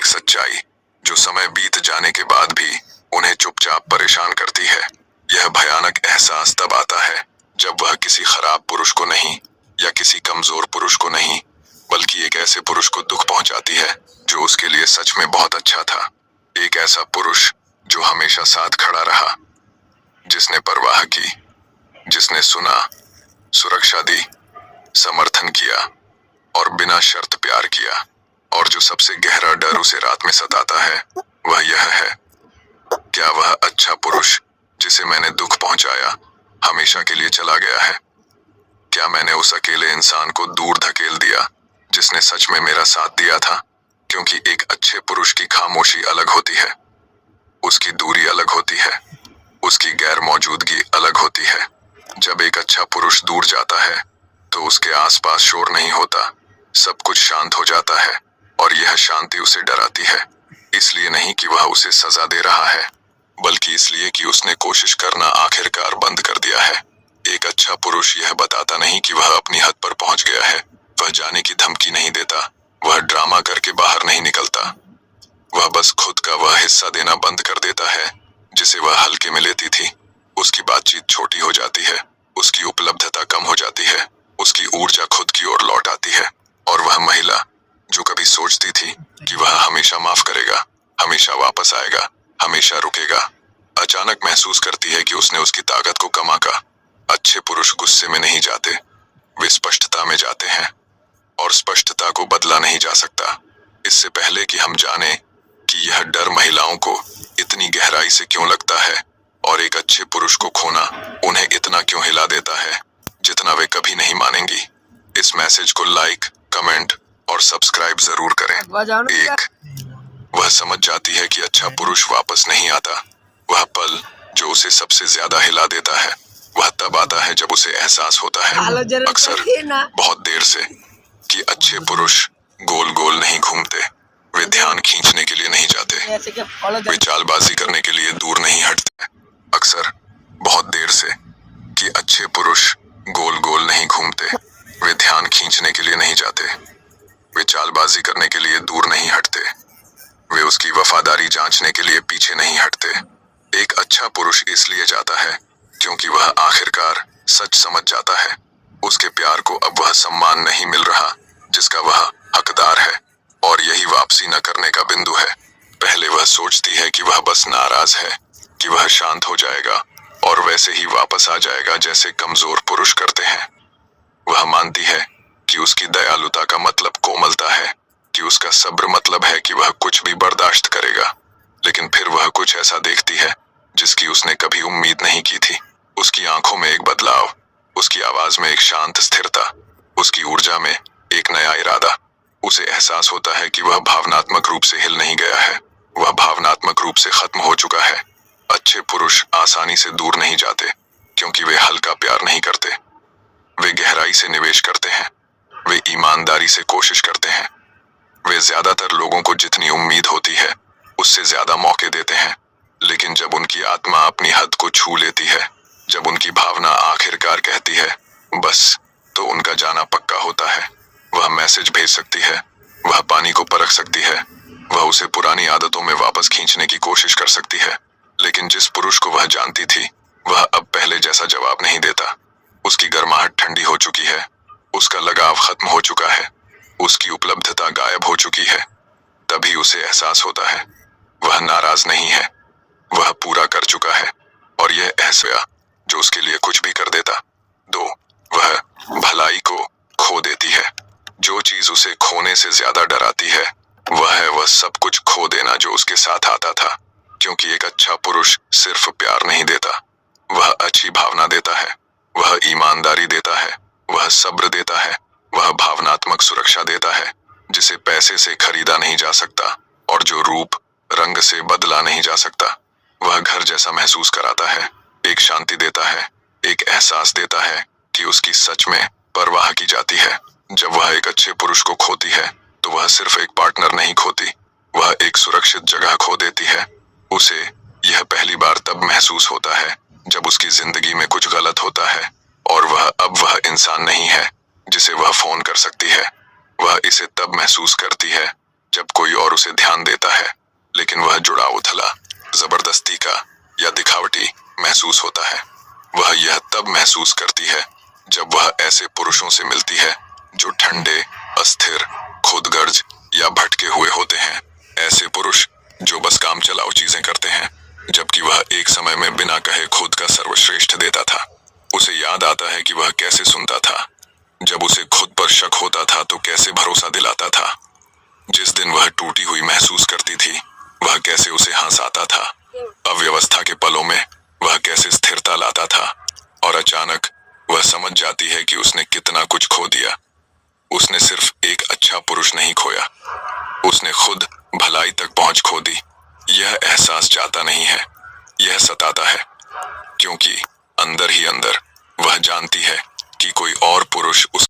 सच्चाई जो समय बीत जाने के बाद भी उन्हें चुपचाप परेशान करती है। यह भयानक एहसास तब आता है जब वह किसी खराब पुरुष को नहीं या किसी कमजोर पुरुष को नहीं, बल्कि एक ऐसे पुरुष को दुख पहुंचाती है जो उसके लिए सच में बहुत अच्छा था। एक ऐसा पुरुष जो हमेशा साथ खड़ा रहा, जिसने परवाह की, जिसने सुना, सुरक्षा दी, समर्थन किया और बिना शर्त प्यार किया। और जो सबसे गहरा डर उसे रात में सताता है वह यह है, क्या वह अच्छा पुरुष जिसे मैंने दुख पहुंचाया हमेशा के लिए चला गया है? क्या मैंने उस अकेले इंसान को दूर धकेल दिया जिसने सच में मेरा साथ दिया था? क्योंकि एक अच्छे पुरुष की खामोशी अलग होती है, उसकी दूरी अलग होती है, उसकी गैर मौजूदगी अलग होती है। जब एक अच्छा पुरुष दूर जाता है तो उसके आसपास शोर नहीं होता, सब कुछ शांत हो जाता है। और यह शांति उसे डराती है, इसलिए नहीं कि वह उसे सजा दे रहा है, बल्कि इसलिए कि उसने कोशिश करना आखिरकार बंद कर दिया है। एक अच्छा पुरुष यह बताता नहीं कि वह अपनी हद पर पहुंच गया है, वह जाने की धमकी नहीं देता, वह ड्रामा करके बाहर नहीं निकलता। वह बस खुद का वह हिस्सा देना बंद कर देता है जिसे वह हल्के में लेती थी। उसकी बातचीत छोटी हो जाती है, उसकी उपलब्धता कम हो जाती है, उसकी ऊर्जा खुद की ओर लौट आती है। और वह महिला जो कभी सोचती थी कि वह हमेशा माफ करेगा, हमेशा वापस आएगा, हमेशा रुकेगा, अचानक महसूस करती है कि उसने उसकी ताकत को कम आंका। अच्छे पुरुष गुस्से में नहीं जाते, वे स्पष्टता में जाते हैं, और स्पष्टता को बदला नहीं जा सकता। इससे पहले कि हम जाने कि यह डर महिलाओं को इतनी गहराई से क्यों लगता है और एक अच्छे पुरुष को खोना उन्हें इतना क्यों हिला देता है जितना वे कभी नहीं मानेंगी, इस मैसेज को लाइक, कमेंट और सब्सक्राइब जरूर करें। एक, वह समझ जाती है कि अच्छा पुरुष वापस नहीं आता। वह पल जो उसे सबसे ज्यादा हिला देता है वह तब आता है जब उसे एहसास होता है, अक्सर बहुत देर से, कि अच्छे पुरुष गोल गोल नहीं घूमते, वे ध्यान खींचने के लिए नहीं जाते, वे चालबाजी करने के लिए दूर नहीं हटते। अक्सर बहुत देर से कि अच्छे पुरुष गोल गोल नहीं घूमते, वे ध्यान खींचने के लिए नहीं जाते, वे चालबाजी करने के लिए दूर नहीं हटते, वे उसकी वफादारी जांचने के लिए पीछे नहीं हटते। एक अच्छा पुरुष इसलिए जाता है क्योंकि वह आखिरकार सच समझ जाता है, उसके प्यार को अब वह सम्मान नहीं मिल रहा जिसका वह हकदार है। और यही वापसी न करने का बिंदु है। पहले वह सोचती है कि वह बस नाराज है, कि वह शांत हो जाएगा और वैसे ही वापस आ जाएगा जैसे कमजोर पुरुष करते हैं। वह मानती है कि उसकी दयालुता का मतलब कोमलता है, कि उसका सब्र मतलब है कि वह कुछ भी बर्दाश्त करेगा। लेकिन फिर वह कुछ ऐसा देखती है जिसकी उसने कभी उम्मीद नहीं की थी। उसकी आंखों में एक बदलाव, उसकी आवाज में एक शांत स्थिरता, उसकी ऊर्जा में एक नया इरादा। उसे एहसास होता है कि वह भावनात्मक रूप से हिल नहीं गया है, वह भावनात्मक रूप से खत्म हो चुका है। अच्छे पुरुष आसानी से दूर नहीं जाते क्योंकि वे हल्का प्यार नहीं करते, वे गहराई से निवेश करते हैं, वे ईमानदारी से कोशिश करते हैं, वे ज्यादातर लोगों को जितनी उम्मीद होती है उससे ज्यादा मौके देते हैं। लेकिन जब उनकी आत्मा अपनी हद को छू लेती है, जब उनकी भावना आखिरकार कहती है बस, तो उनका जाना पक्का होता है। वह मैसेज भेज सकती है, वह पानी को परख सकती है, वह उसे पुरानी आदतों में वापस खींचने की कोशिश कर सकती है। लेकिन जिस पुरुष को वह जानती थी वह अब पहले जैसा जवाब नहीं देता। उसकी गर्माहट ठंडी हो चुकी है, उसका लगाव खत्म हो चुका है, उसकी उपलब्धता गायब हो चुकी है। तभी उसे एहसास होता है वह नाराज नहीं है, वह पूरा कर चुका है, और यह एहसास जो उसके लिए कुछ भी कर देता। 2, वह भलाई को खो देती है। जो चीज उसे खोने से ज्यादा डराती है वह है वह सब कुछ खो देना जो उसके साथ आता था। क्योंकि एक अच्छा पुरुष सिर्फ प्यार नहीं देता, वह अच्छी भावना देता है, वह ईमानदारी देता है, वह सब्र देता है, वह भावनात्मक सुरक्षा देता है जिसे पैसे से खरीदा नहीं जा सकता और जो रूप रंग से बदला नहीं जा सकता। वह घर जैसा महसूस कराता है, एक शांति देता है, एक एहसास देता है कि उसकी सच में परवाह की जाती है। जब वह एक अच्छे पुरुष को खोती है तो वह सिर्फ एक पार्टनर नहीं खोती, वह एक सुरक्षित जगह खो देती है। उसे यह पहली बार तब महसूस होता है जब उसकी जिंदगी में कुछ गलत होता है और वह इंसान नहीं है जिसे वह फोन कर सकती है। वह इसे तब महसूस करती है जब कोई और उसे ध्यान देता है, लेकिन वह जुड़ाव उथला, जबरदस्ती का या दिखावटी महसूस होता है। वह यह तब महसूस करती है जब वह ऐसे पुरुषों से मिलती है जो ठंडे, अस्थिर, खुदगर्ज या भटके हुए होते हैं। ऐसे पुरुष जो बस काम चलाओ चीजें करते हैं, जबकि वह एक समय में बिना कहे खुद का सर्वश्रेष्ठ देता था। उसे याद आता है कि वह कैसे सुनता था, जब उसे खुद पर शक होता था तो कैसे भरोसा दिलाता था। जिस दिन वह टूटी हुई महसूस करती थी, वह कैसे उसे हंसाता था। अव्यवस्था के पलों में वह कैसे स्थिरता लाता था, और अचानक वह समझ जाती है कि उसने कितना कुछ खो दिया। उसने सिर्फ एक अच्छा पुरुष नहीं खोया, उसने खुद भलाई तक पहुंच खो दी। यह एहसास जाता नहीं है, यह सताता है, क्योंकि अंदर ही अंदर वह जानती है कि कोई और पुरुष उस